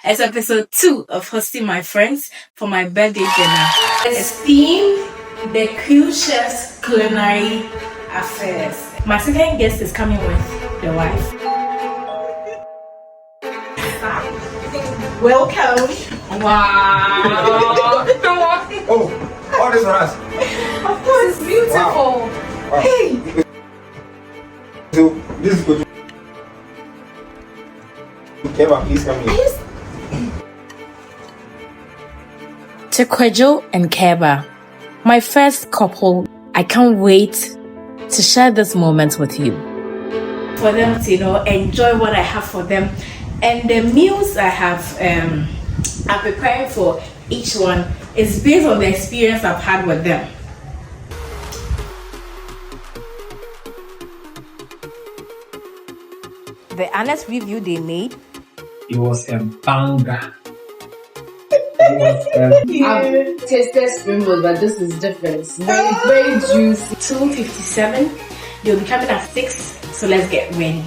It's episode 2 of hosting my friends for my birthday dinner. It's themed the Cool Chef's Culinary Affairs. My second guest is coming with the wife. Welcome. Wow. Oh, all this for us. Of course, it's beautiful. Wow. Hey. So this is good. Keba, please come here. To Kwejo and Keba, my first couple, I can't wait to share this moment with you. For them to, enjoy what I have for them. And the meals I have, I'm preparing for each one is based on the experience I've had with them. The honest review they made. It was a banger. I've tasted spring rolls, but this is different. It's very juicy. 2:57. They'll be coming at 6, so let's get ready.